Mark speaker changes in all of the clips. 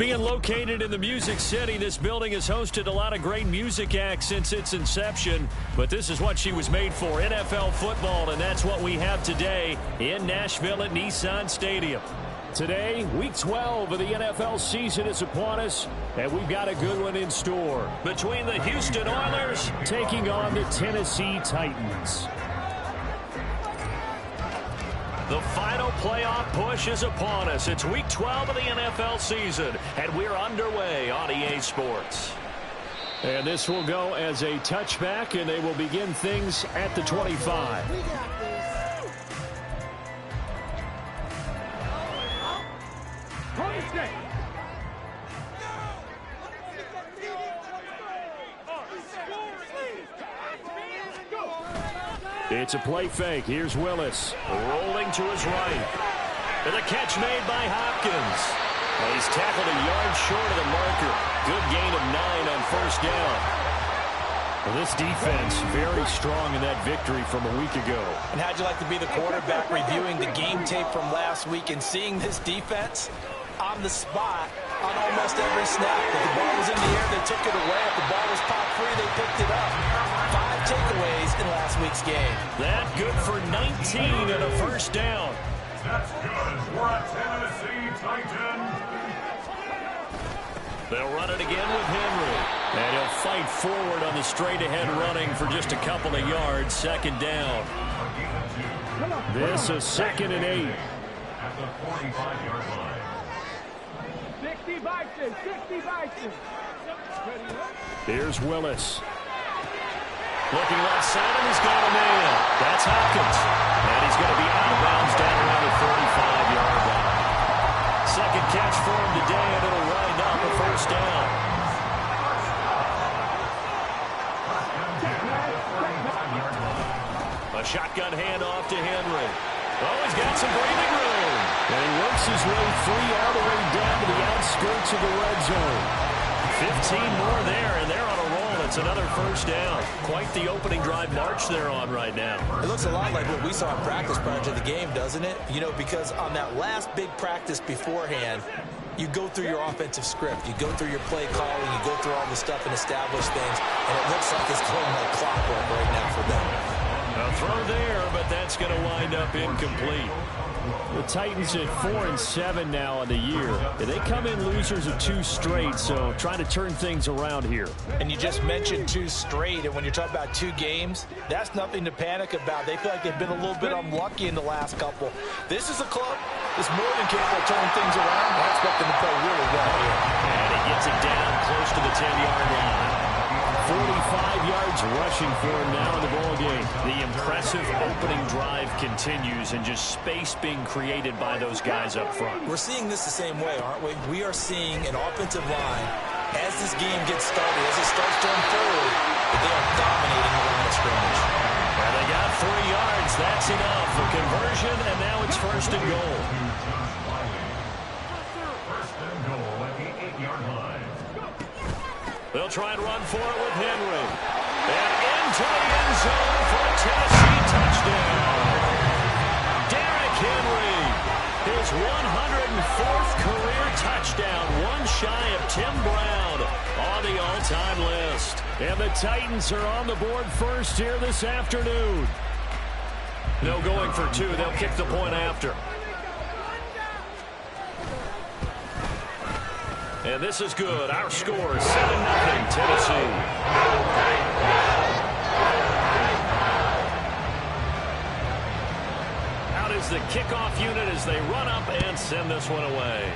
Speaker 1: Being located in the Music City, this building has hosted a lot of great music acts since its inception. But this is what she was made for, NFL football, and that's what we have today in Nashville at Nissan Stadium. Today, Week 12 of the NFL season is upon us, and we've got a good one in store. Between the Houston Oilers taking on the Tennessee Titans. The final playoff push is upon us. It's Week 12 of the NFL season, and we're underway on EA Sports. And this will go as a touchback, and they will begin things at the 25. It's a play fake. Here's Willis. Rolling to his right. And the catch made by Hopkins. Well, he's tackled a yard short of the marker. Good gain of 9 on first down. Well, this defense very strong in that victory from a week ago.
Speaker 2: And how'd you like to be the quarterback reviewing the game tape from last week and seeing this defense on the spot on almost every snap? If the ball was in the air, they took it away. If the ball was popped free, they picked it up. 5 takeaways in last week's game.
Speaker 1: That good for 19 and a first down.
Speaker 3: That's good for a Tennessee Titan.
Speaker 1: They'll run it again with Henry. And he'll fight forward on the straight-ahead running for just a couple of yards. Second down. This is 2nd and 8.
Speaker 3: At the 45-yard line.
Speaker 4: 60 Vikings, 60 Vikings.
Speaker 1: Here's Willis. Looking left side, and he's got a man. That's Hopkins. And he's going to be out of bounds down around the 35-yard line. Second catch for him today, and it'll wind up a first down. A shotgun handoff to Henry. Oh, he's got some breathing room. And he works his way free all the way down to the outskirts of the red zone. 15 more there, and they're on a roll. It's another first down. Quite the opening drive march they're on right now.
Speaker 2: It looks a lot like what we saw in practice prior to the game, doesn't it? You know, because on that last big practice beforehand, you go through your offensive script. You go through your play calling. You go through all the stuff and establish things. And it looks like it's going like clockwork right now for them.
Speaker 1: A throw there, but that's going to wind up incomplete. The Titans at 4-7 now on the year. They come in losers of 2 straight, so trying to turn things around here.
Speaker 2: And you just mentioned 2 straight, and when you're talking about 2 games, that's nothing to panic about. They feel like they've been a little bit unlucky in the last couple. This is a club that's more than capable of turning things around. I expect them to play really well here.
Speaker 1: And he gets it down close to the 10-yard line. 45 yards rushing for him now in the ball game. The impressive opening drive continues, and just space being created by those guys up front.
Speaker 2: We're seeing this the same way, aren't we? We are seeing an offensive line, as this game gets started, as it starts to unfold, that they are dominating the line of scrimmage.
Speaker 1: And they got 3 yards. That's enough for conversion, and now it's 1st and goal.
Speaker 3: 1st and goal at the 8-yard line.
Speaker 1: They'll try and run for it with Henry. And into the end zone for a Tennessee touchdown. Derrick Henry, his 104th career touchdown, one shy of Tim Brown on the all-time list. And the Titans are on the board first here this afternoon. No going for 2. They'll kick the point after. And this is good. Our score is 7-0 Tennessee. Out is the kickoff unit as they run up and send this one away.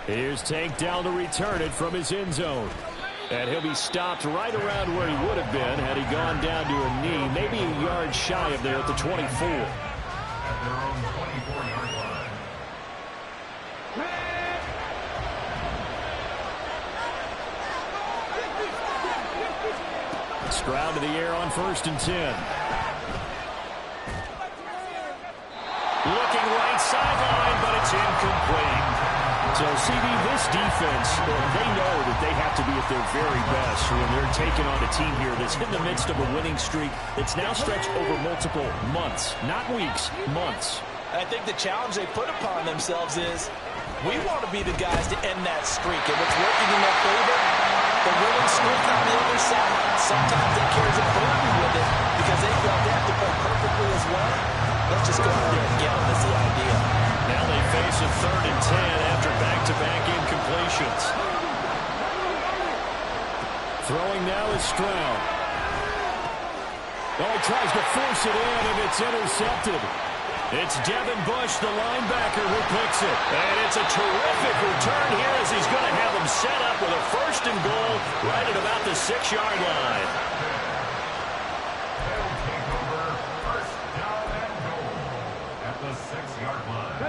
Speaker 1: Here's Tank down to return it from his end zone. And he'll be stopped right around where he would have been had he gone down to a knee, maybe a yard shy of there at the 24.
Speaker 3: At their own 24-yard line.
Speaker 1: Stroud to the air on 1st and 10. Looking right sideline, but it's incomplete. So, CD, this defense, they know that they have to be at their very best when they're taking on a team here that's in the midst of a winning streak that's now stretched over multiple months, not weeks, months.
Speaker 2: I think the challenge they put upon themselves is we want to be the guys to end that streak. And what's working in their favor, the winning streak on the other side. Sometimes that carries a burden with it because they feel they have to play perfectly as well. Let's just go out there and get them is the idea.
Speaker 1: Now they face a 3rd and 10 after back-to-back incompletions. Throwing now is Stroud. Oh, he tries to force it in, and it's intercepted. It's Devin Bush, the linebacker, who picks it. And it's a terrific return here as he's going to have him set up with a 1st and goal right at about the 6-yard line.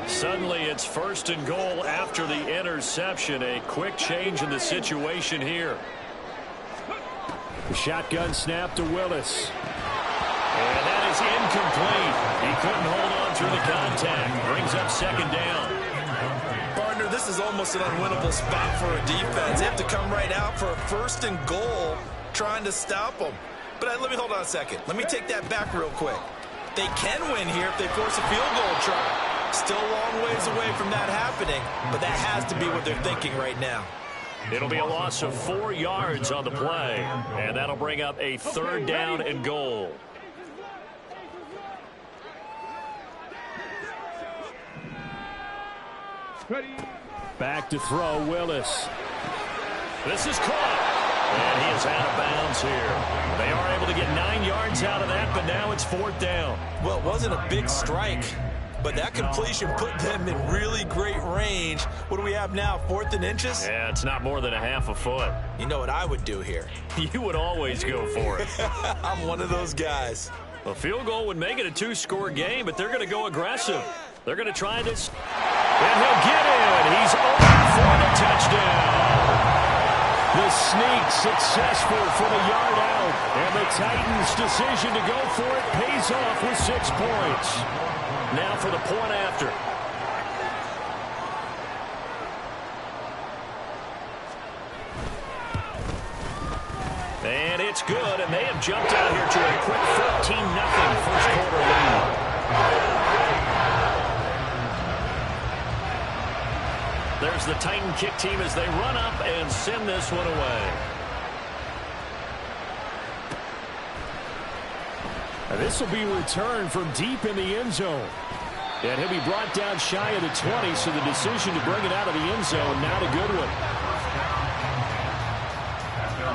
Speaker 1: Suddenly it's 1st and goal after the interception. A quick change in the situation here. The shotgun snap to Willis. And that is incomplete. He couldn't hold on through the contact. Brings up 2nd down.
Speaker 2: Partner, this is almost an unwinnable spot for a defense. They have to come right out for a 1st and goal trying to stop them. But let me hold on a second. Let me take that back real quick. They can win here if they force a field goal try. Still a long ways away from that happening, but that has to be what they're thinking right now.
Speaker 1: It'll be a loss of 4 yards on the play, and that'll bring up a 3rd down and goal. Back to throw, Willis. This is caught, and he is out of bounds here. They are able to get 9 yards out of that, but now it's 4th down.
Speaker 2: Well, it wasn't a big strike, but that completion put them in really great range. What do we have now, 4th and inches?
Speaker 1: Yeah, it's not more than a half a foot.
Speaker 2: You know what I would do here?
Speaker 1: You would always go for it.
Speaker 2: I'm one of those guys.
Speaker 1: A field goal would make it a 2-score game, but they're going to go aggressive. They're going to try this. And he'll get it. He's open for the touchdown. The sneak successful from a yard out. And the Titans' decision to go for it pays off with 6 points. Now for the point after. And it's good, and they have jumped out here to a quick 14-0 first quarter lead. There's the Titan kick team as they run up and send this one away. And this will be returned from deep in the end zone. And he'll be brought down shy of the 20, so the decision to bring it out of the end zone, not a good one.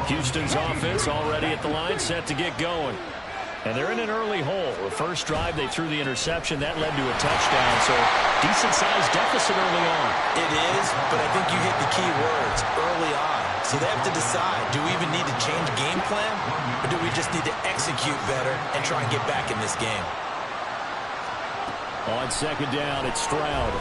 Speaker 1: Houston's offense already at the line, set to get going. And they're in an early hole. The first drive, they threw the interception. That led to a touchdown, so decent-sized deficit early on.
Speaker 2: It is, but I think you hit the key words, early on. So they have to decide, do we even need to change game plan, or do we just need to execute better and try and get back in this game?
Speaker 1: On 2nd down, it's Stroud.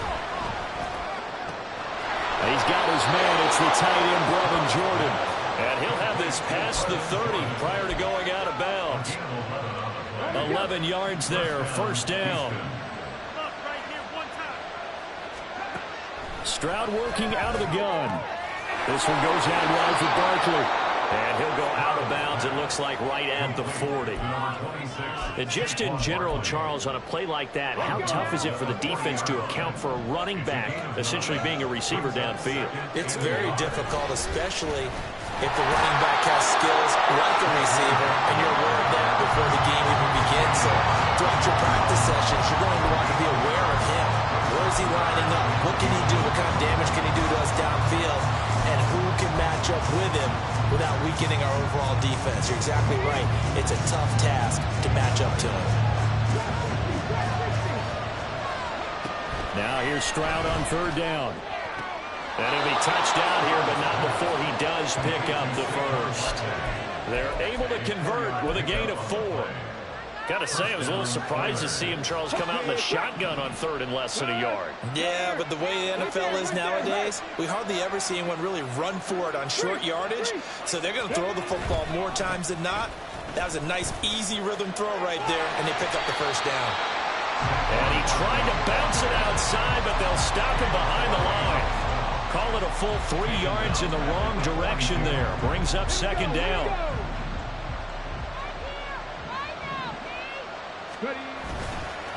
Speaker 1: He's got his man. It's the tight end, Brevin Jordan. And he'll have this past the 30 prior to going out of bounds. 11 yards there, 1st down. Stroud working out of the gun. This one goes out wide for Barkley. And he'll go out of bounds, it looks like, right at the 40. And just in general, Charles, on a play like that, how tough is it for the defense to account for a running back essentially being a receiver downfield?
Speaker 2: It's very difficult, especially if the running back has skills like a receiver, and you're aware of that before the game even begins. So throughout your practice sessions, you're going to want to be aware of him. Where is he lining up? What can he do? What kind of damage can he do to us downfield? And who can match up with him without weakening our overall defense? You're exactly right. It's a tough task to match up to him.
Speaker 1: Now here's Stroud on 3rd down. And he'll be touched down here, but not before he does pick up the first. They're able to convert with a gain of 4. Got to say, I was a little surprised to see him, Charles, come out in the shotgun on 3rd and less than a yard.
Speaker 2: Yeah, but the way the NFL is nowadays, we hardly ever see anyone really run for it on short yardage. So they're going to throw the football more times than not. That was a nice, easy rhythm throw right there, and they pick up the 1st down.
Speaker 1: And he tried to bounce it outside, but they'll stop him behind the line. Call it a full 3 yards in the wrong direction there. Brings up 2nd down.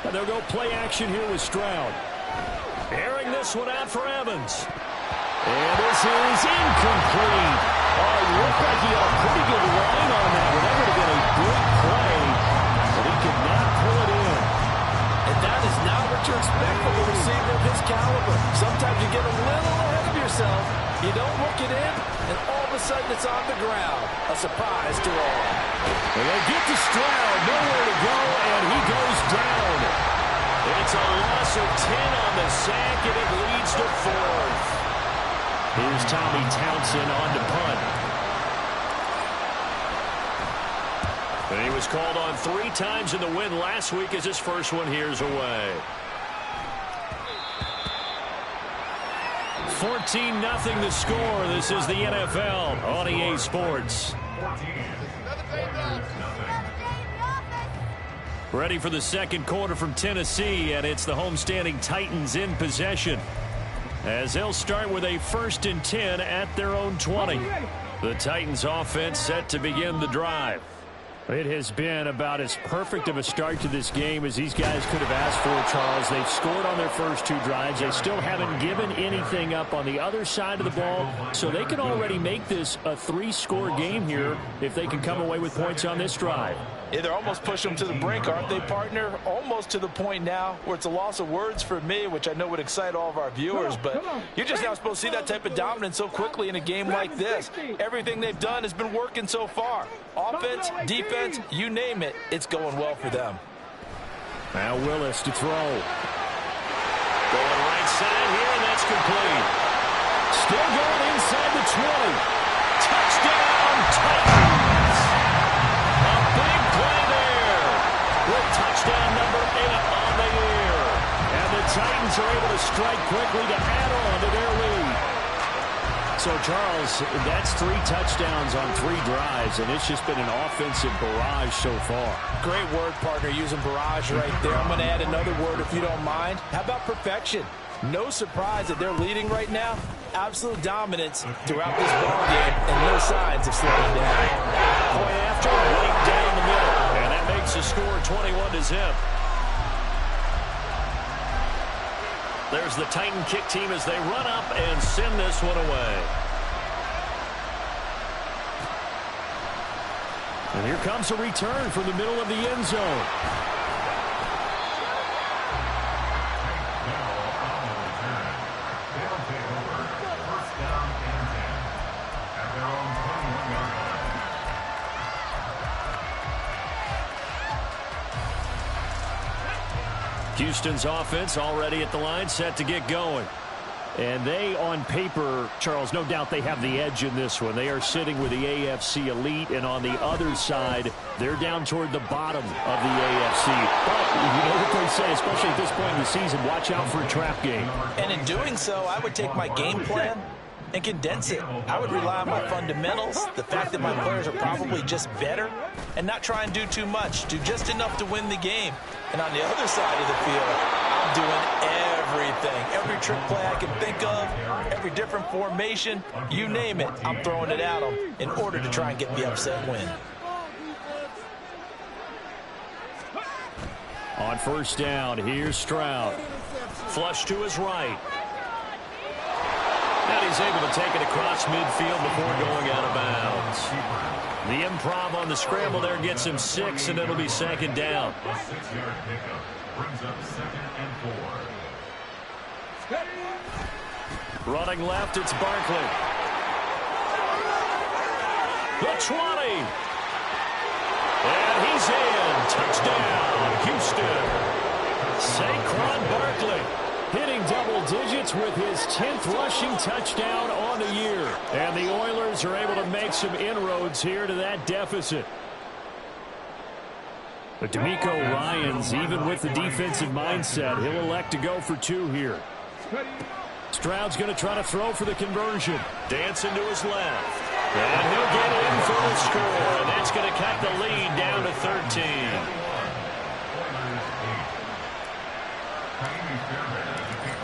Speaker 1: And they'll go play action here with Stroud. Airing this one out for Evans. And this is incomplete. Oh, it looked like he had a pretty good line on that one. That would have been a big play, but he could not pull it in.
Speaker 2: And that is not what you expect from a receiver of his caliber. Sometimes you get a little ahead of yourself, you don't look it in, and all of a sudden it's on the ground. A surprise to all.
Speaker 1: And they get to Stroud, nowhere to go, and he goes down. It's a loss of 10 on the sack, and it leads to 4th. Here's Tommy Townsend on to punt. And he was called on 3 times in the win last week as his first one here's away. 14-0 the score. This is the NFL on EA Sports. Ready for the second quarter from Tennessee, and it's the homestanding Titans in possession, as they'll start with a 1st and 10 at their own 20. The Titans offense set to begin the drive. It has been about as perfect of a start to this game as these guys could have asked for, Charles. They've scored on their first 2 drives. They still haven't given anything up on the other side of the ball, so they can already make this a 3-score game here if they can come away with points on this drive.
Speaker 2: Yeah, they're almost pushing them to the brink, aren't they, partner? Almost to the point now where it's a loss of words for me, which I know would excite all of our viewers, but you're just not supposed to see that type of dominance so quickly in a game like this. Everything they've done has been working so far. Offense, defense, you name it, it's going well for them.
Speaker 1: Now Willis to throw. Going right side here, and that's complete. Still going inside the 20. Touchdown, Titans! A big play there with touchdown number 8 on the year. And the Titans are able to strike quickly to add on to their lead. So, Charles, that's 3 touchdowns on 3 drives, and it's just been an offensive barrage so far.
Speaker 2: Great word, partner, using barrage right there. I'm going to add another word if you don't mind. How about perfection? No surprise that they're leading right now. Absolute dominance throughout this ball game, and no signs of slowing down.
Speaker 1: Point after, right down the middle, and that makes the score 21-0. There's the Titan kick team as they run up and send this one away. And here comes a return from the middle of the end zone. Houston's offense already at the line, set to get going. And they, on paper, Charles, no doubt they have the edge in this one. They are sitting with the AFC elite, and on the other side, they're down toward the bottom of the AFC. But you know what they say, especially at this point in the season, watch out for a trap game.
Speaker 2: And in doing so, I would take my game plan and condense it. I would rely on my fundamentals, the fact that my players are probably just better, and not try and do too much, do just enough to win the game. And on the other side of the field, I'm doing everything. Every trick play I can think of, every different formation, you name it, I'm throwing it at them in order to try and get the upset win.
Speaker 1: On first down, here's Stroud. Flush to his right. And he's able to take it across midfield before going out of bounds. The improv on the scramble there gets him 6, and it'll be 2nd down.
Speaker 3: A 6-yard pickup brings up 2nd and 4.
Speaker 1: Running left, it's Barkley. The 20. And he's in. Touchdown, Houston. Saquon Barkley hitting double digits with his 10th rushing touchdown on the year. And the Oilers are able to make some inroads here to that deficit. But DeMeco Ryans, even with the defensive mindset, he'll elect to go for 2 here. Stroud's going to try to throw for the conversion. Dancing to his left. And he'll get in for the score. And that's going to cut the lead down to 13.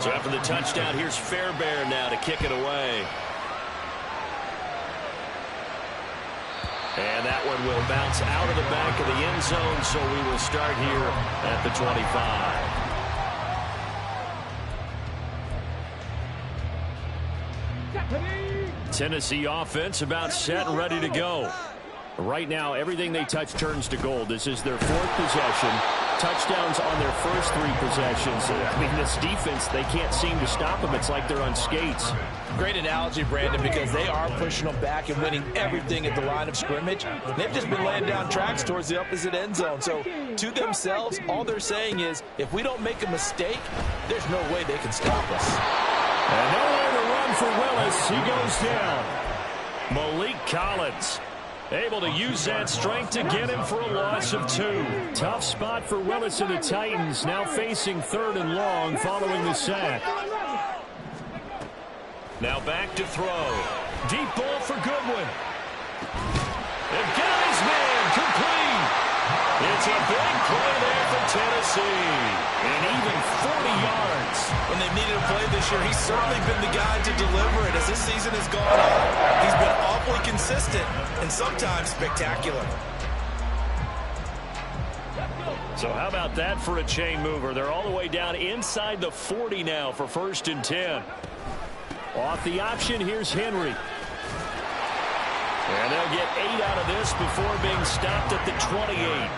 Speaker 1: So after the touchdown, here's Fairbairn now to kick it away. And that one will bounce out of the back of the end zone, so we will start here at the 25. Tennessee offense about set and ready to go. Right now, everything they touch turns to gold. This is their 4th possession. Touchdowns on their first 3 possessions. I mean, this defense, they can't seem to stop them. It's like they're on skates.
Speaker 2: Great analogy, Brandon, because they are pushing them back and winning everything at the line of scrimmage. They've just been laying down tracks towards the opposite end zone. So, to themselves, all they're saying is, if we don't make a mistake, there's no way they can stop us.
Speaker 1: And nowhere to run for Willis. He goes down. Malik Collins able to use that strength to get him for a loss of 2. Tough spot for Willis and the Titans, now facing 3rd and long following the sack. Now back to throw. Deep ball for Goodwin. And got his man complete. It's a big play there for Tennessee. And even 40 yards.
Speaker 2: When they've needed a play this year, he's certainly been the guy to deliver it. As this season has gone on, he's been awfully consistent and sometimes spectacular.
Speaker 1: So how about that for a chain mover? They're all the way down inside the 40 now for 1st and 10. Off the option, here's Henry. And they'll get 8 out of this before being stopped at the 28.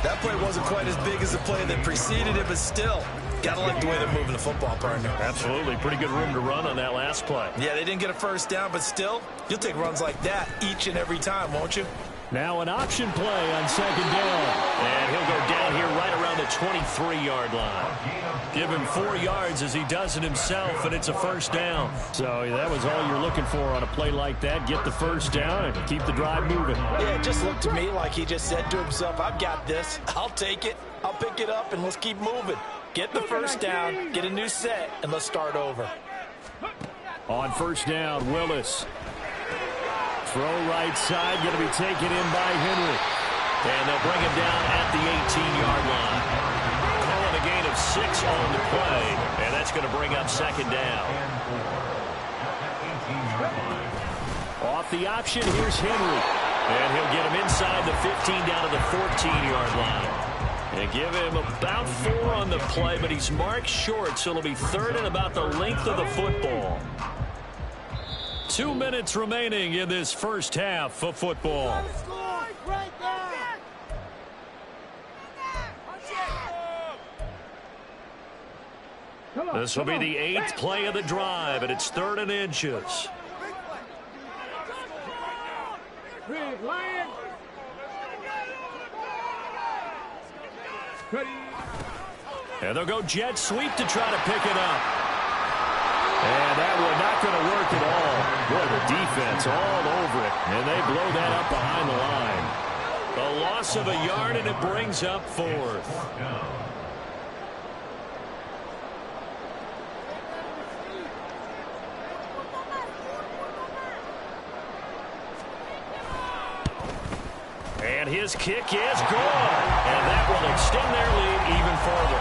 Speaker 2: That play wasn't quite as big as the play that preceded it, but still, gotta like the way they're moving the football, partner.
Speaker 1: Absolutely. Pretty good room to run on that last play.
Speaker 2: Yeah, they didn't get a first down, but still, you'll take runs like that each and every time, won't you?
Speaker 1: Now an option play on 2nd down. And he'll go down here right around the 23-yard line. Give him 4 yards as he does it himself, and it's a 1st down. So that was all you're looking for on a play like that. Get the 1st down and keep the drive moving.
Speaker 2: Yeah, it just looked to me like he just said to himself, I've got this. I'll take it. I'll pick it up, and let's keep moving. Get the 1st down, get a new set, and let's start over.
Speaker 1: On 1st down, Willis. Throw right side, going to be taken in by Henry. And they'll bring him down at the 18-yard line. Calling a gain of 6 on the play, and that's going to bring up 2nd down. Off the option, here's Henry. And he'll get him inside the 15 down to the 14-yard line. And give him about 4 on the play, but he's marked short, so it'll be 3rd and about the length of the football. 2 minutes remaining in this first half of football. This will be the 8th play of the drive, and it's 3rd and inches. And they'll go jet sweep to try to pick it up. And that one not going to work at all. Boy, the defense all over it. And they blow that up behind the line. A loss of a yard, and it brings up 4th. And his kick is good. And that will extend their lead even further.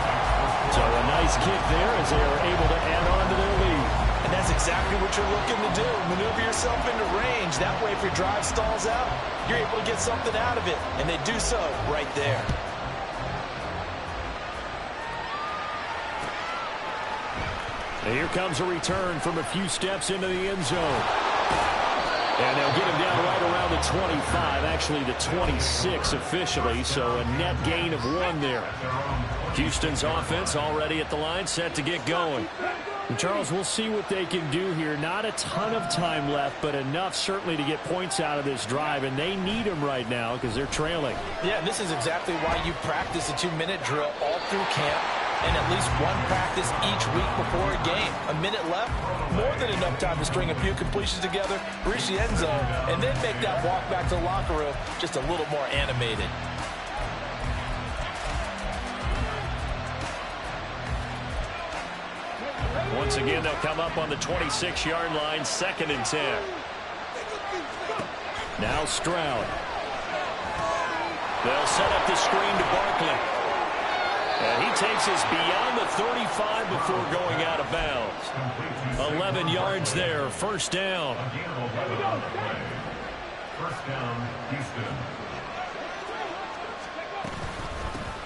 Speaker 1: So a nice kick there as they are able to add on to their lead.
Speaker 2: And that's exactly what you're looking to do. Maneuver yourself into range. That way, if your drive stalls out, you're able to get something out of it. And they do so right there.
Speaker 1: And here comes a return from a few steps into the end zone. And they'll get him down right around the 25, actually the 26 officially, so a net gain of 1 there. Houston's offense already at the line, set to get going. And Charles, we'll see what they can do here. Not a ton of time left, but enough certainly to get points out of this drive, and they need them right now because they're trailing.
Speaker 2: Yeah, and this is exactly why you practice a 2-minute drill all through camp and at least 1 practice each week before a game. A minute left, more than enough time to string a few completions together, reach the end zone, and then make that walk back to the locker room just a little more animated.
Speaker 1: Once again, they'll come up on the 26-yard line, 2nd and 10. Now Stroud. They'll set up the screen to Barkley. And he takes us beyond the 35 before going out of bounds. 11 yards there, 1st down.
Speaker 3: First down, Houston.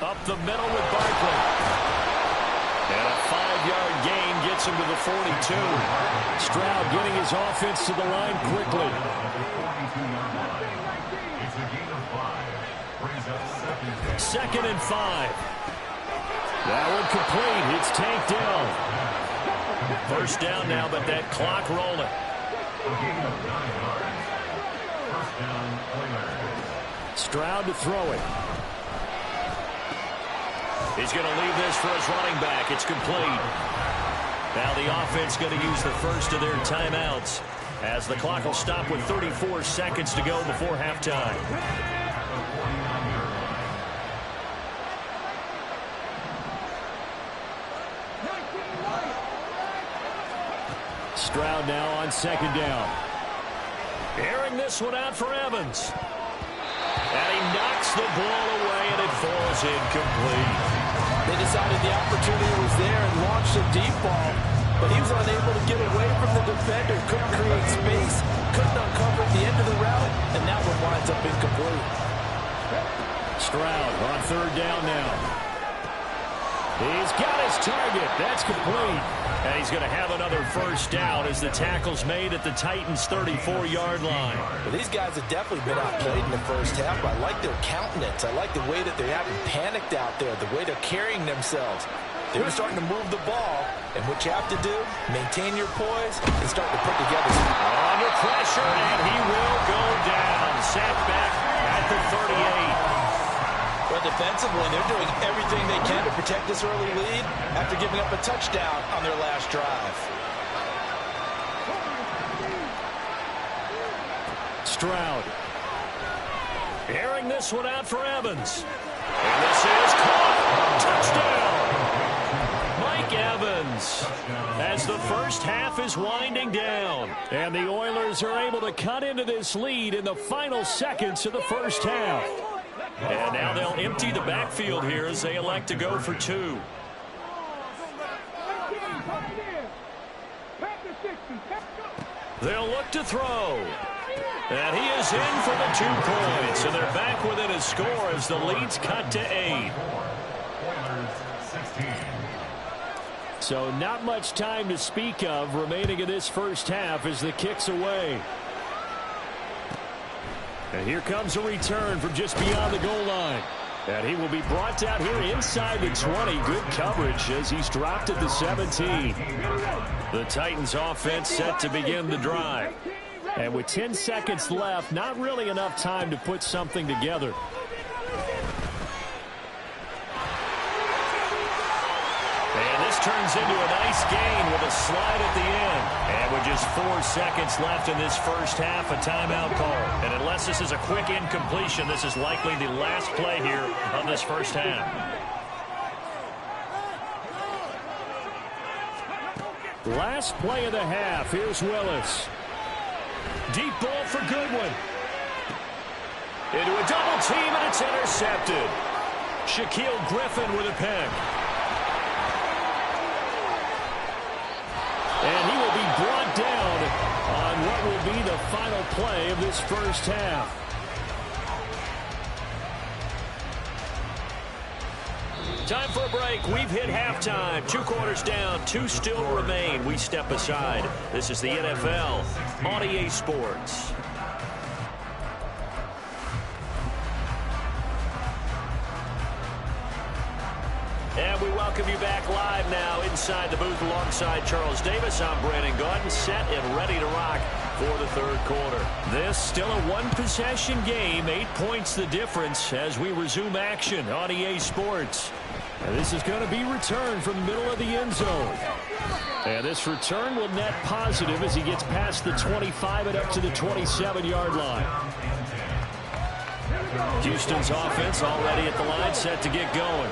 Speaker 1: Up the middle with Barkley. And a 5-yard gain gets him to the 42. Stroud getting his offense to the line quickly.
Speaker 3: It's a gain of 5. Brings up
Speaker 1: second and 5. That one complete. It's tanked down. First down now, but that clock rolling.
Speaker 3: A gain of 9 yards. First down, Oilers.
Speaker 1: Stroud to throw it. He's going to leave this for his running back. It's complete. Now the offense going to use the first of their timeouts as the clock will stop with 34 seconds to go before halftime. Stroud now on second down. Airing this one out for Evans. And he knocks the ball away, and it falls incomplete.
Speaker 2: They decided the opportunity was there and launched a deep ball, but he was unable to get away from the defender, couldn't create space, couldn't uncover at the end of the route, and that one winds up incomplete.
Speaker 1: Stroud on third down now. He's got his target. That's complete. And he's going to have another first down as the tackle's made at the Titans' 34-yard line.
Speaker 2: Well, these guys have definitely been outplayed in the first half. I like their countenance. I like the way that they haven't panicked out there, the way they're carrying themselves. They're starting to move the ball, and what you have to do, maintain your poise and start to put together some...
Speaker 1: Under pressure, and he will go down. Sacked back at the 38.
Speaker 2: Well, defensively, they're doing everything they can to protect this early lead after giving up a touchdown on their last drive.
Speaker 1: Stroud. Airing this one out for Evans. And this is caught. Touchdown. Mike Evans. As the first half is winding down. And the Oilers are able to cut into this lead in the final seconds of the first half. And now they'll empty the backfield here as they elect to go for 2. They'll look to throw. And he is in for the 2 points. And they're back within a score as the lead's cut to 8. So not much time to speak of remaining in this first half as the kick's away. And here comes a return from just beyond the goal line. And he will be brought out here inside the 20. Good coverage as he's dropped at the 17. The Titans offense set to begin the drive. And with 10 seconds left, not really enough time to put something together. And this turns into a nice gain with a slide at the end. And with just 4 seconds left in this first half, a timeout call. And unless this is a quick incompletion, this is likely the last play here of this first half. Last play of the half. Here's Willis. Deep ball for Goodwin. Into a double team, and it's intercepted. Shaquille Griffin with a pick. And he will be brought down on what will be the final play of this first half. Time for a break. We've hit halftime. 2 quarters down. 2 still remain. We step aside. This is the NFL on EA Sports. And we welcome you back live now inside the booth alongside Charles Davis. I'm Brandon Gaudin, set and ready to rock for the third quarter. This still a one-possession game. 8 points the difference as we resume action on EA Sports. And this is going to be returned from the middle of the end zone. And this return will net positive as he gets past the 25 and up to the 27-yard line. Houston's offense already at the line, set to get going.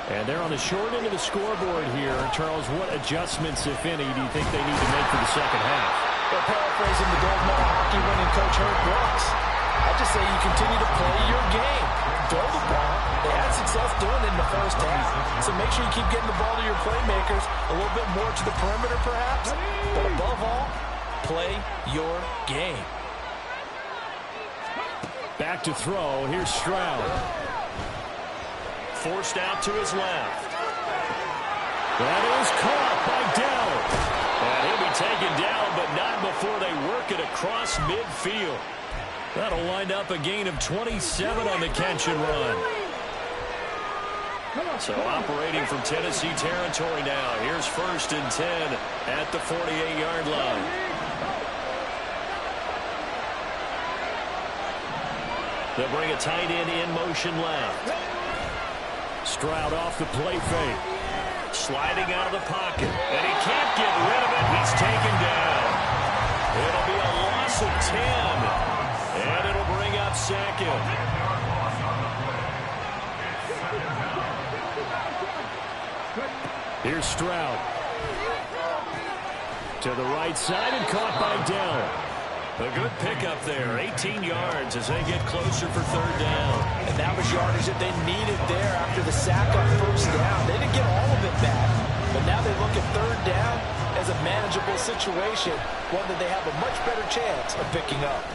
Speaker 1: And they're on the short end of the scoreboard here. Charles, what adjustments, if any, do you think they need to make for the second half?
Speaker 2: Well, paraphrasing the gold medal hockey winning coach Herb Brooks, I just say you continue to play your game. Throw the ball. They had success doing it in the first half. So make sure you keep getting the ball to your playmakers, a little bit more to the perimeter perhaps. But above all, play your game.
Speaker 1: Back to throw. Here's Stroud. Forced out to his left. That is caught by Dell. And he'll be taken down, but not before they work it across midfield. That'll wind up a gain of 27 on the catch and run. So operating from Tennessee territory now. Here's 1st and 10 at the 48-yard line. They'll bring a tight end in motion left. Stroud off the play fake. Sliding out of the pocket. And he can't get rid of it. He's taken down. It'll be a loss of 10. And it'll bring up 2nd. Here's Stroud. To the right side and caught by Dell. A good pickup there. 18 yards as they get closer for 3rd down.
Speaker 2: And that was yardage that they needed there after the sack on 1st down. They didn't get all of it back. But now they look at 3rd down as a manageable situation, one that they have a much better chance of picking up.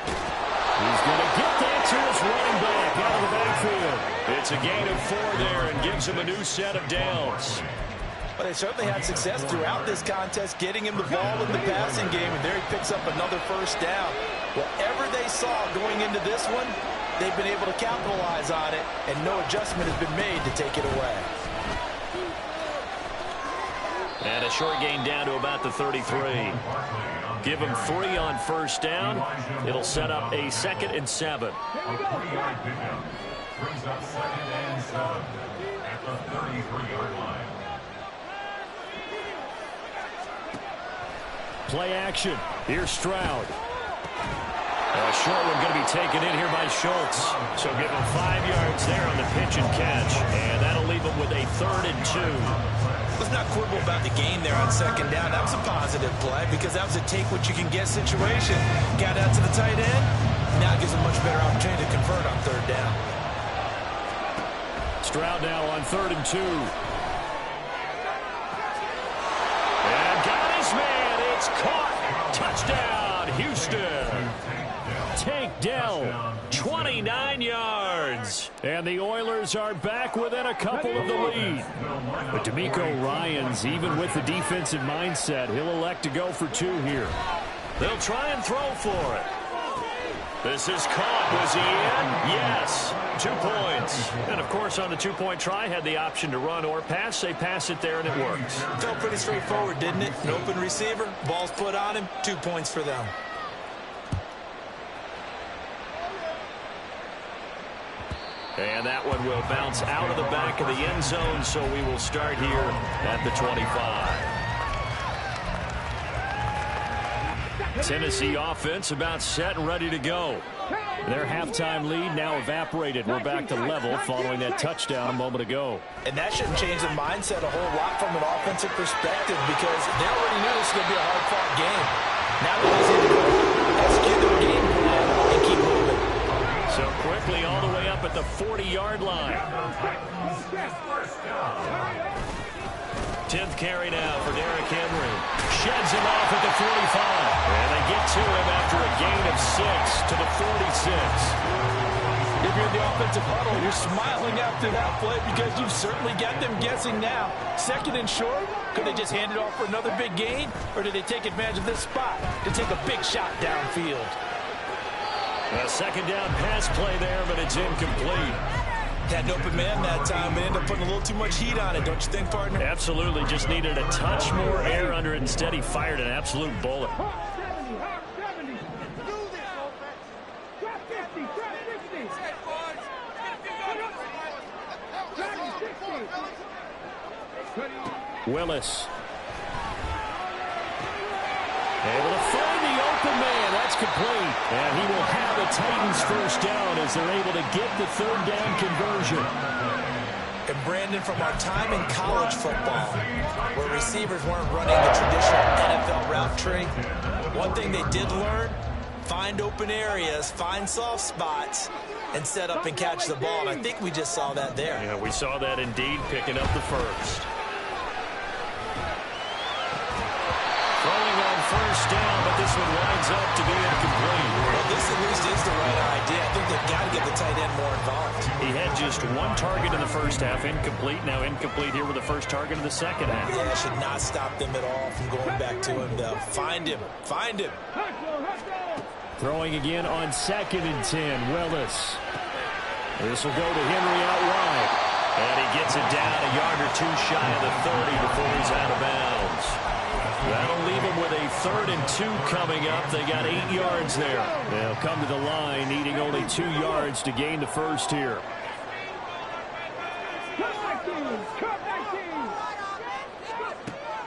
Speaker 1: He's going to get that to his running back out of the backfield. It's a gain of 4 there and gives him a new set of downs.
Speaker 2: But they certainly had success throughout this contest, getting him the ball in the passing game, and there he picks up another 1st down. Whatever they saw going into this one, they've been able to capitalize on it, and no adjustment has been made to take it away.
Speaker 1: And a short gain down to about the 33. Give him 3 on 1st down. It'll set up a 2nd and 7.
Speaker 3: A 3-yard pickup brings up 2nd and 7 at the 33-yard line.
Speaker 1: Play action. Here's Stroud. A short one going to be taken in here by Schultz. So give him 5 yards there on the pitch and catch. And that'll leave him with a 3rd and 2.
Speaker 2: Let's not quibble about the gain there on 2nd down. That was a positive play because that was a take-what-you-can-get situation. Got out to the tight end. Now gives a much better opportunity to convert on 3rd down.
Speaker 1: Stroud now on 3rd and 2. And got his man. It's caught. Touchdown, Houston. Tank Dell, 29 yards. And the Oilers are back within a couple of the lead. But DeMeco Ryans, even with the defensive mindset, he'll elect to go for 2 here. They'll try and throw for it. This is caught. Was he in? Yes. 2 points. And, of course, on the 2-point try, had the option to run or pass. They pass it there, and it works.
Speaker 2: Felt pretty straightforward, didn't it? An open receiver, ball's put on him, 2 points for them.
Speaker 1: And that one will bounce out of the back of the end zone, so we will start here at the 25. Tennessee offense about set and ready to go. Their halftime lead now evaporated. We're back to level following that touchdown a moment ago.
Speaker 2: And that shouldn't change the mindset a whole lot from an offensive perspective because they already knew this was going to be a hard-fought game. Now they just need to go execute their game plan and keep moving.
Speaker 1: So quickly all the way up at the 40-yard line. 10th carry now for Derrick Henry. Sheds him off at the 45. And they get to him after a gain of 6 to the 46.
Speaker 2: If you're in the offensive huddle, you're smiling after that play because you've certainly got them guessing now. 2nd and short, could they just hand it off for another big gain? Or did they take advantage of this spot to take a big shot downfield?
Speaker 1: A 2nd down pass play there, but it's incomplete.
Speaker 2: Had an open man that time, but ended up putting a little too much heat on it, don't you think, partner?
Speaker 1: Absolutely, just needed a touch more air under it. Instead, he fired an absolute bullet.
Speaker 4: Hawk 70, Hawk 70. Do this. Drop 50, drop 60. Drop 60.
Speaker 1: Willis. Able to find the open man. That's complete. And he will have the Titans 1st down as they're able to get the 3rd down conversion.
Speaker 2: And Brandon, from our time in college football, where receivers weren't running the traditional NFL route tree, one thing they did learn, find open areas, find soft spots, and set up and catch the ball. And I think we just saw that there.
Speaker 1: Yeah, we saw that indeed, picking up the 1st. Throwing on 1st down, but this one winds up to be incomplete.
Speaker 2: Well, this at least is the right idea. I think They've got to get the tight end more involved.
Speaker 1: He had just one target in the first half, incomplete. Now incomplete here with the first target in the second half.
Speaker 2: Yeah, it should not stop them at all from going back to him, though. Find him. Find him.
Speaker 1: Throwing again on 2nd and 10. Willis. This will go to Henry out wide. And he gets it down a yard or two shy of the 30 before he's out of bounds. That'll leave him with a 3rd and 2 coming up. They got 8 yards there. They'll come to the line needing only 2 yards to gain the first here.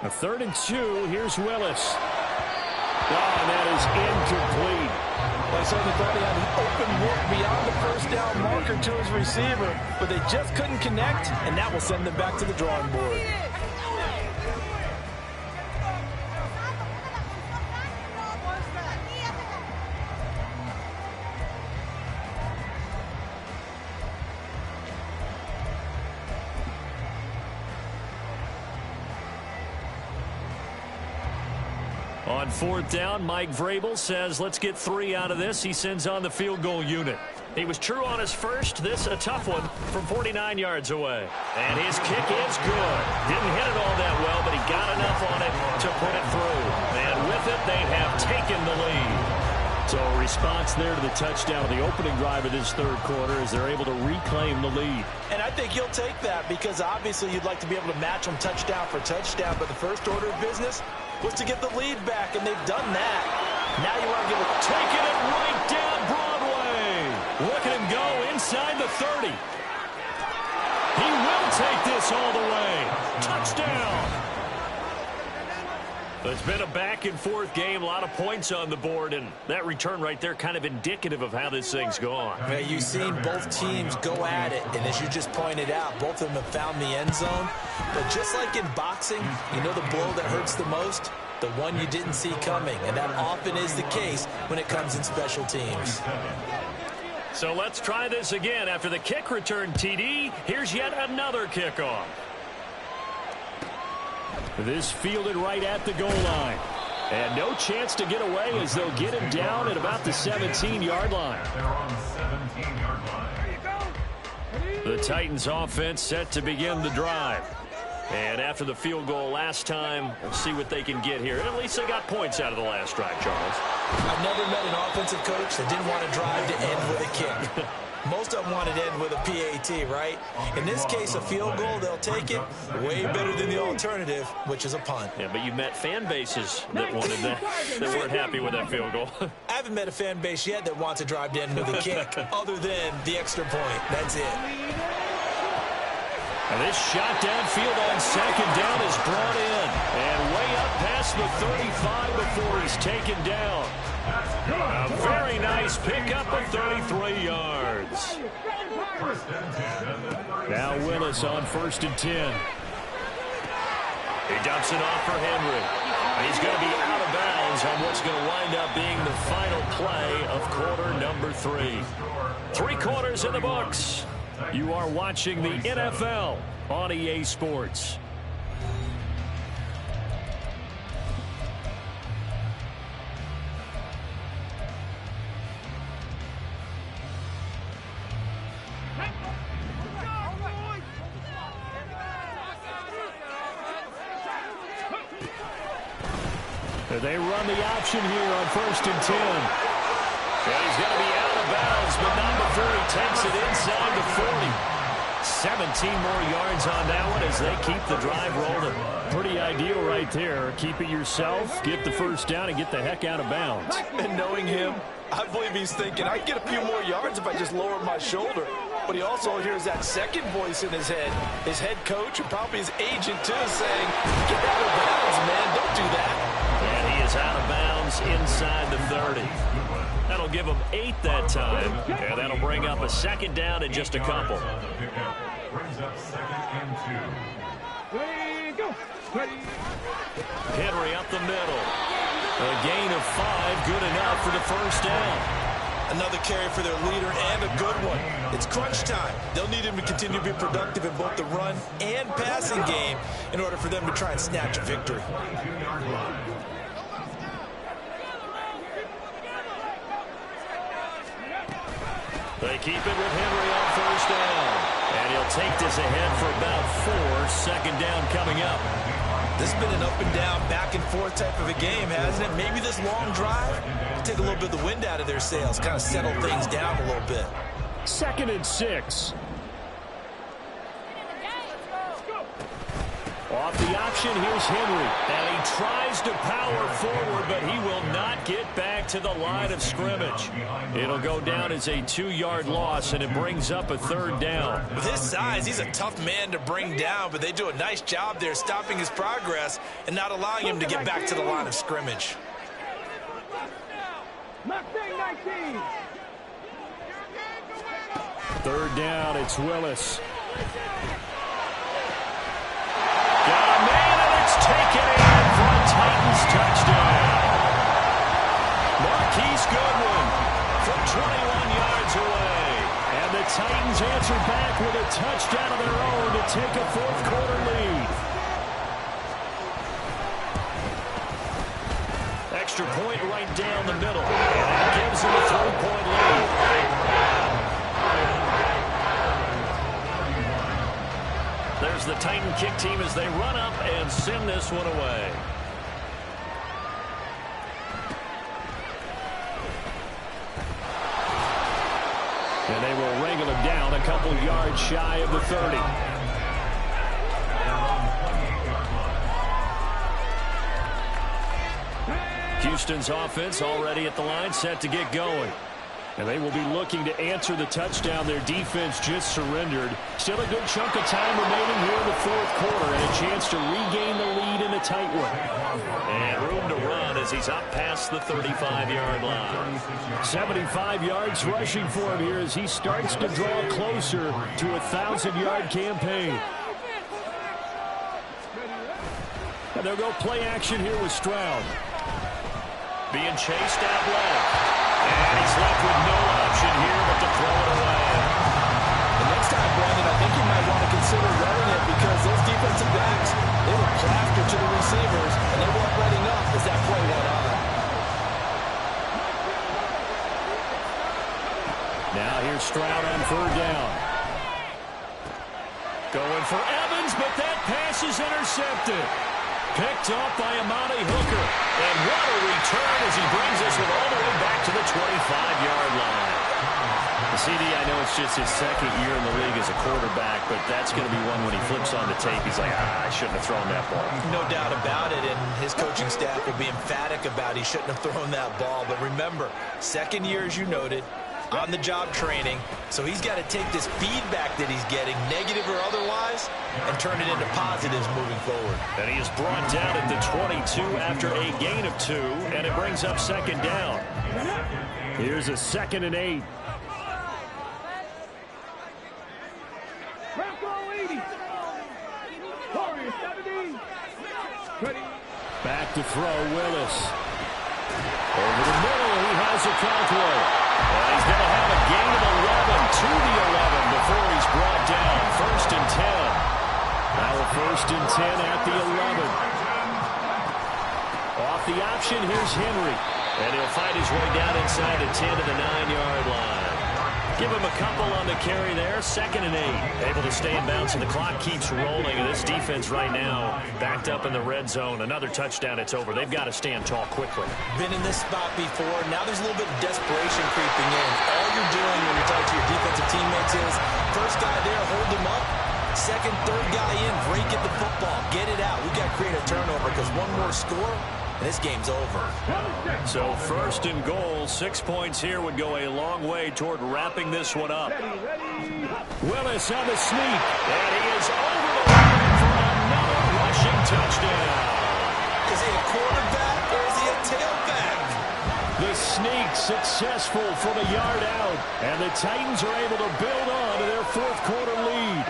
Speaker 1: A 3rd and 2. Here's Willis. Oh, and that is incomplete.
Speaker 2: Well, I certainly thought he had an open look beyond the first down marker to his receiver, but they just couldn't connect, and that will send them back to the drawing board.
Speaker 1: On 4th down, Mike Vrabel says, let's get 3 out of this. He sends on the field goal unit. He was true on his first. This a tough one from 49 yards away. And his kick is good. Didn't hit it all that well, but he got enough on it to put it through. And with it, they have taken the lead. So a response there to the touchdown of the opening drive of this 3rd quarter as they're able to reclaim the lead.
Speaker 2: And I think you'll take that because obviously you'd like to be able to match them touchdown for touchdown, but the first order of business was to get the lead back, and they've done that. Now you want to give it.
Speaker 1: Taking it right down Broadway. Look at him go inside the 30. He will take this all the way. Touchdown. It's been a back-and-forth game, a lot of points on the board, and that return right there kind of indicative of how this thing's gone.
Speaker 2: Yeah, you've seen both teams go at it, and as you just pointed out, both of them have found the end zone. But just like in boxing, you know the blow that hurts the most? The one you didn't see coming, and that often is the case when it comes in special teams.
Speaker 1: So let's try this again. After the kick return TD, here's yet another kickoff. This fielded right at the goal line. And no chance to get away as they'll get him down at about the 17-yard line.
Speaker 3: They're on the 17-yard line.
Speaker 1: The Titans offense set to begin the drive. And after the field goal last time, we'll see what they can get here. And at least they got points out of the last drive, Charles.
Speaker 2: I've never met an offensive coach that didn't want to drive to end with a kick. Most of them want to end with a PAT, right? In this case, a field goal, they'll take it. Way better than the alternative, which is a punt.
Speaker 1: Yeah, but you've met fan bases that wanted that weren't happy with that field goal.
Speaker 2: I haven't met a fan base yet that wants to drive to end with a kick, other than the extra point. That's it.
Speaker 1: And this shot downfield on 2nd down is brought in. And way up past the 35 before he's taken down. A very nice pickup of 33 yards. Now Willis on 1st and 10. He dumps it off for Henry. He's going to be out of bounds on what's going to wind up being the final play of quarter number 3. 3 quarters in the books. You are watching the NFL on EA Sports. They run the option here on 1st and 10. And he's going to be out of bounds, but not before he takes it inside the 40. 17 more yards on that one as they keep the drive rolling. Pretty ideal right there. Keep it yourself, get the first down, and get the heck out of bounds.
Speaker 2: And knowing him, I believe he's thinking, I can get a few more yards if I just lower my shoulder. But he also hears that second voice in his head. His head coach and probably his agent, too, saying, get out of bounds, man. Don't do that.
Speaker 1: And he is out of bounds inside the 30. That'll give him 8 that time. And that'll bring up a 2nd down in just a couple.
Speaker 3: Brings up 2nd and 2.
Speaker 1: Henry up the middle. A gain of 5, good enough for the first down.
Speaker 2: Another carry for their leader and a good one. It's crunch time. They'll need him to continue to be productive in both the run and passing game in order for them to try and snatch a victory.
Speaker 1: They keep it with Henry on first down. And he'll take this ahead for about 4. Second down coming up.
Speaker 2: This has been an up and down, back and forth type of a game, hasn't it? Maybe this long drive will take a little bit of the wind out of their sails, kind of settle things down a little bit.
Speaker 1: 2nd and 6. Off the option, here's Henry. And he tries to power forward, but he will not get back to the line of scrimmage. It'll go down as a 2-yard loss, and it brings up a 3rd down.
Speaker 2: With his size, he's a tough man to bring down, but they do a nice job there stopping his progress and not allowing him to get back to the line of scrimmage.
Speaker 4: Mustang 19.
Speaker 1: 3rd down, it's Willis. Got a man, and it's taken in for a Titans touchdown. Marquise Goodwin from 21 yards away. And the Titans answer back with a touchdown of their own to take a 4th quarter lead. Extra point right down the middle. And that gives them a 3-point lead. There's the Titan kick team as they run up and send this one away. And they will wrangle him down a couple yards shy of the 30. Houston's offense already at the line, set to get going. And they will be looking to answer the touchdown their defense just surrendered. Still a good chunk of time remaining here in the 4th quarter and a chance to regain the lead in a tight one. And room to run as he's up past the 35-yard line. 75 yards rushing for him here as he starts to draw closer to a 1,000-yard campaign. And they'll go play action here with Stroud. Being chased out left. And he's left with no option here but to throw it away.
Speaker 2: The next time, Brandon, I think you might want to consider running it because those defensive backs, they were plastered to the receivers, and they weren't letting up as that play went on.
Speaker 1: Now here's Stroud on 3rd down. Going for Evans, but that pass is intercepted. Picked up by Amani Hooker. And what a return as he brings us all the way back to the 25-yard line. CD, I know it's just his 2nd year in the league as a quarterback, but that's going to be one when he flips on the tape. He's like, I shouldn't have thrown that ball.
Speaker 2: No doubt about it, and his coaching staff will be emphatic about he shouldn't have thrown that ball. But remember, 2nd year, as you noted, on-the-job training, so he's got to take this feedback that he's getting, negative or otherwise, and turn it into positives moving forward.
Speaker 1: And he is brought down at the 22 after a gain of 2, and it brings up 2nd down. Here's a 2nd and 8. Back to throw, Willis. Over the middle, he has a Caldwell. And he's going to have a gain of 11 to the 11 before he's brought down. 1st and 10. Now a 1st and 10 at the 11. Off the option, here's Henry. And he'll fight his way down inside the 10 to the 9-yard line. Give him a couple on the carry there. 2nd and 8. Able to stay in bounds, and the clock keeps rolling. And this defense right now backed up in the red zone. Another touchdown, it's over. They've got to stand tall quickly.
Speaker 2: Been in this spot before. Now there's a little bit of desperation creeping in. All you're doing when you talk to your defensive teammates is, first guy there, hold him up. 2nd, 3rd guy in, break at the football. Get it out. We've got to create a turnover because one more score, and this game's over.
Speaker 1: So 1st and goal, 6 points here would go a long way toward wrapping this one up. Willis on the sneak, and he is over the line for another rushing touchdown.
Speaker 2: Is he a quarterback or is he a tailback?
Speaker 1: The sneak successful from a yard out, and the Titans are able to build on to their 4th quarter lead.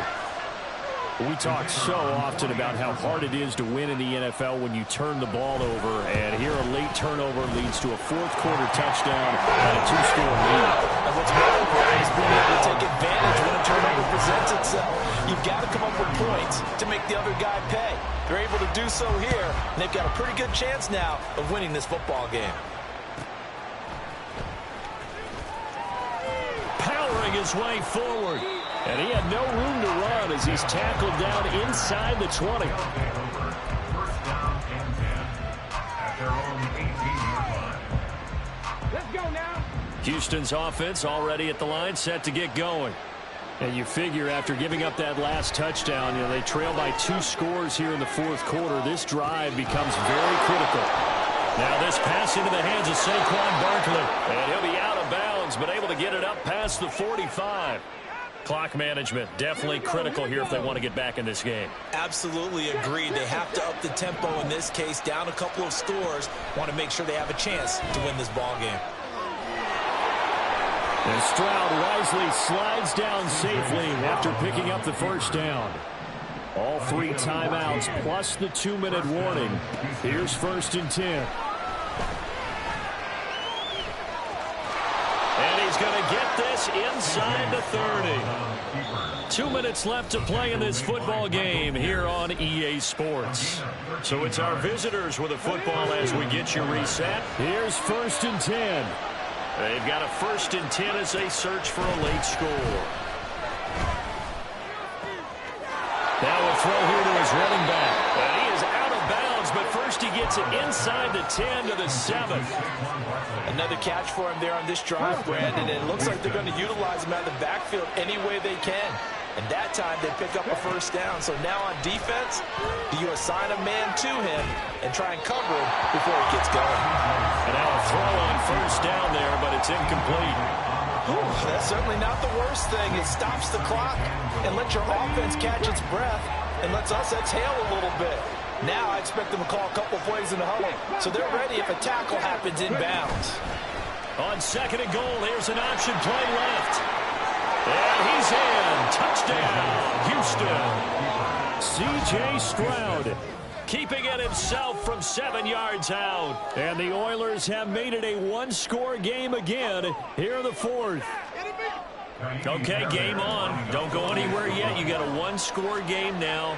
Speaker 1: We talk so often about how hard it is to win in the NFL when you turn the ball over, and here a late turnover leads to a 4th quarter touchdown and a 2-score lead.
Speaker 2: And what's more important is being able to take advantage when a turnover presents itself. You've got to come up with points to make the other guy pay. They're able to do so here, and they've got a pretty good chance now of winning this football game.
Speaker 1: Powering his way forward. And he had no room to run as he's tackled down inside the 20.
Speaker 3: First down and 10 at their own 18-yard line.
Speaker 4: Let's go now.
Speaker 1: Houston's offense already at the line, set to get going. And you figure after giving up that last touchdown, they trail by 2 scores here in the fourth quarter. This drive becomes very critical. Now this pass into the hands of Saquon Barkley. And he'll be out of bounds, but able to get it up past the 45. Clock management definitely critical here if they want to get back in this game.
Speaker 2: Absolutely agreed. They have to up the tempo in this case, down a couple of scores. Want to make sure they have a chance to win this ball game.
Speaker 1: And Stroud wisely slides down safely after picking up the first down. All 3 timeouts plus the 2-minute warning. Here's 1st and 10. And he's going to get this inside the 30. 2 minutes left to play in this football game here on EA Sports. So it's our visitors with a football as we get you reset. Here's 1st and 10. They've got a 1st and 10 as they search for a late score. Now a throw here to his running back. And he is out of bounds, but first he gets it inside the 10 to the 7.
Speaker 2: Another catch for him there on this drive, Brandon. And it looks like they're going to utilize him out of the backfield any way they can. And that time they pick up a first down. So now on defense, do you assign a man to him and try and cover him before he gets going?
Speaker 1: And now a throw on first down there, but it's incomplete.
Speaker 2: Whew, that's certainly not the worst thing. It stops the clock and lets your offense catch its breath and lets us exhale a little bit. Now I expect them to call a couple plays in the huddle, so they're ready if a tackle happens inbounds.
Speaker 1: On 2nd and goal, here's an option play left. And he's in. Touchdown, Houston. C.J. Stroud keeping it himself from 7 yards out. And the Oilers have made it a 1-score game again here in the 4th. Okay, game on. Don't go anywhere yet. You got a 1-score game now.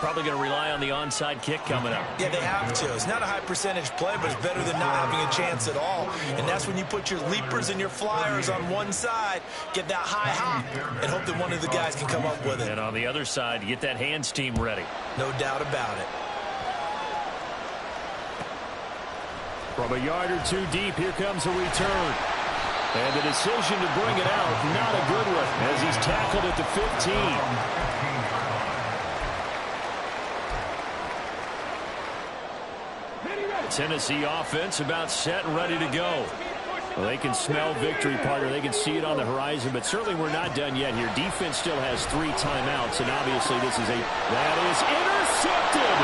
Speaker 1: Probably going to rely on the onside kick coming up.
Speaker 2: Yeah, they have to. It's not a high percentage play, but it's better than not having a chance at all. And that's when you put your leapers and your flyers on one side, get that high hop, and hope that one of the guys can come up with it.
Speaker 1: And on the other side, you get that hands team ready.
Speaker 2: No doubt about it.
Speaker 1: From a yard or 2 deep, here comes a return. And the decision to bring it out, not a good one, as he's tackled at the 15. Tennessee offense about set and ready to go. Well, they can smell victory, partner. They can see it on the horizon, but certainly we're not done yet here. Defense still has 3 timeouts, and obviously this is that is intercepted.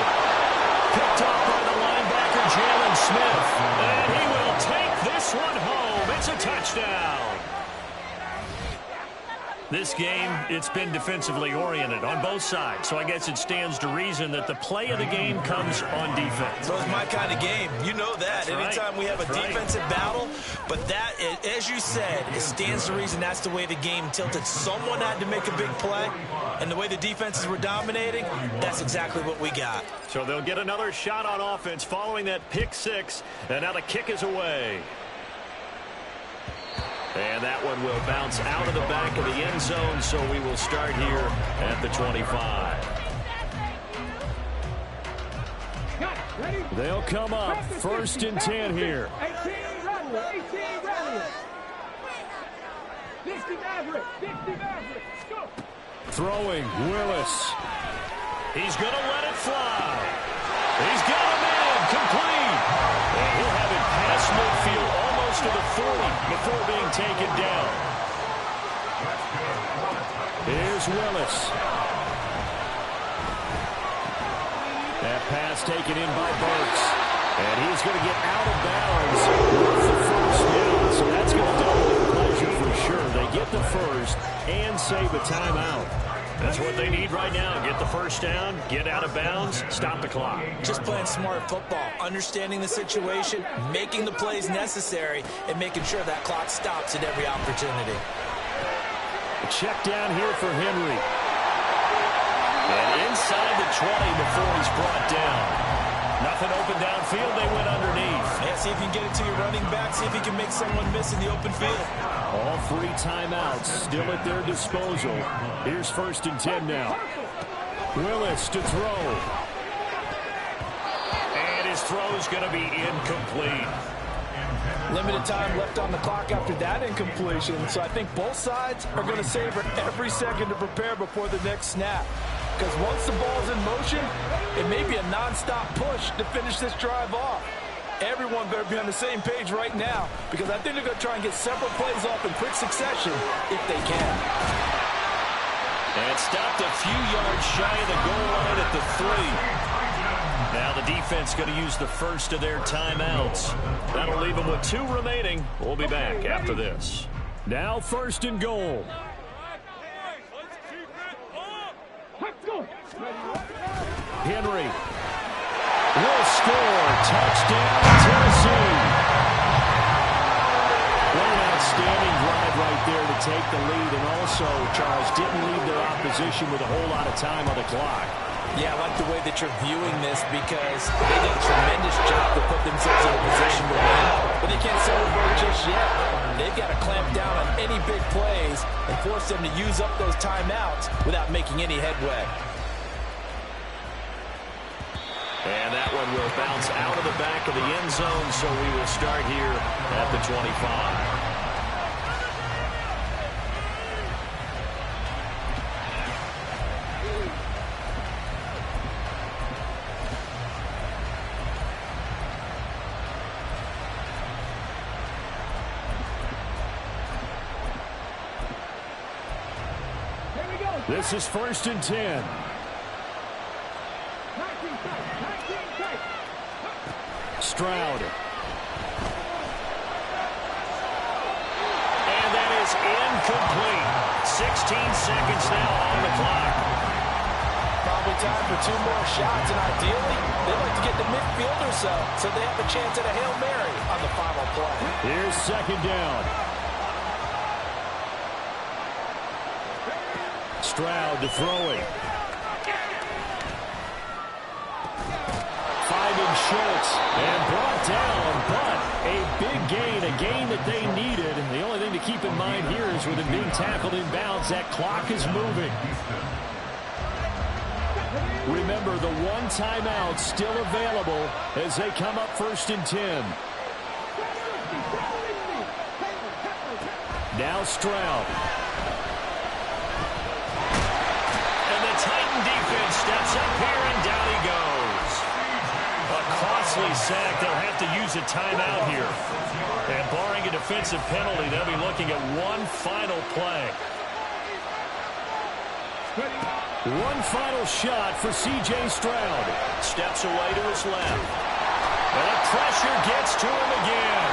Speaker 1: Picked off by the linebacker, Jalen Smith. And he will take this one home. It's a touchdown. This game, it's been defensively oriented on both sides, so I guess it stands to reason that the play of the game comes on defense.
Speaker 2: So it's my kind of game. You know that.
Speaker 1: That's
Speaker 2: Anytime
Speaker 1: right.
Speaker 2: we have a
Speaker 1: That's
Speaker 2: defensive battle, but that, as you said, it stands to reason that's the way the game tilted. Someone had to make a big play, and the way the defenses were dominating, that's exactly what we got.
Speaker 1: So they'll get another shot on offense following that pick 6, and now the kick is away. And that one will bounce out of the back of the end zone, so we will start here at the 25. They'll come up 1st and 10 here.
Speaker 4: 18 rally. 60 Maverick. Go.
Speaker 1: Throwing, Willis. He's going to let it fly. He's got a man, complete. And he'll have it past midfield, almost to the 40 before being taken down. Here's Willis. That pass taken in by Burks. And he's going to get out of bounds with the first down. So that's going to double their pleasure for sure. They get the first and save a timeout. That's what they need right now. Get the first down, get out of bounds, stop the clock.
Speaker 2: Just playing smart football, understanding the situation, making the plays necessary, and making sure that clock stops at every opportunity.
Speaker 1: A check down here for Henry. And inside the 20 before he's brought down. Nothing open downfield. They went underneath.
Speaker 2: Yeah, see if you can get it to your running back. See if you can make someone miss in the open field.
Speaker 1: All 3 timeouts still at their disposal. Here's 1st and 10 now. Willis to throw. And his throw's going to be incomplete.
Speaker 2: Limited time left on the clock after that incompletion, so I think both sides are going to savor every second to prepare before the next snap. Because once the ball's in motion, it may be a non-stop push to finish this drive off. Everyone better be on the same page right now, because I think they're going to try and get several plays off in quick succession if they can.
Speaker 1: And stopped a few yards shy of the goal line at the 3. Now the defense going to use the first of their timeouts. That'll leave them with 2 remaining. We'll be back after this. Now 1st and goal. Henry will score. Touchdown, Tennessee. What an outstanding drive right there to take the lead. And also, Charles, didn't leave their opposition with a whole lot of time on the clock.
Speaker 2: Yeah, I like the way that you're viewing this because they did a tremendous job to put themselves in a position to win, but they can't celebrate just yet. They've got to clamp down on any big plays and force them to use up those timeouts without making any headway.
Speaker 1: And that one will bounce out of the back of the end zone, so we will start here at the 25. This is 1st and 10. Stroud. And that is incomplete. 16 seconds now on the clock.
Speaker 2: Probably time for 2 more shots, and ideally, they'd like to get the midfield or so they have a chance at a Hail Mary on the final play.
Speaker 1: Here's 2nd down. Stroud to throw it. Finding Schultz and brought down, but a big gain, a gain that they needed. And the only thing to keep in mind here is with him being tackled in bounds, that clock is moving. Remember, the 1 timeout still available as they come up 1st and 10. Now Stroud. Titan defense steps up here, and down he goes. A costly sack. They'll have to use a timeout here. And barring a defensive penalty, they'll be looking at 1 final play. 1 final shot for C.J. Stroud. Steps away to his left. And the pressure gets to him again.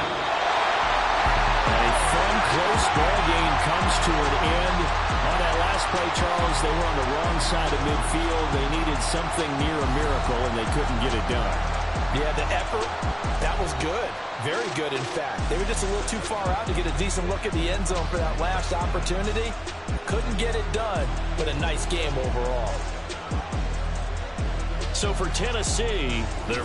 Speaker 1: A fun, close ball game comes to an end. On that last play, Charles, they were on the wrong side of midfield. They needed something near a miracle, and they couldn't get it done.
Speaker 2: Yeah, the effort, that was good. Very good, in fact. They were just a little too far out to get a decent look at the end zone for that last opportunity. Couldn't get it done, but a nice game overall. So for Tennessee, they're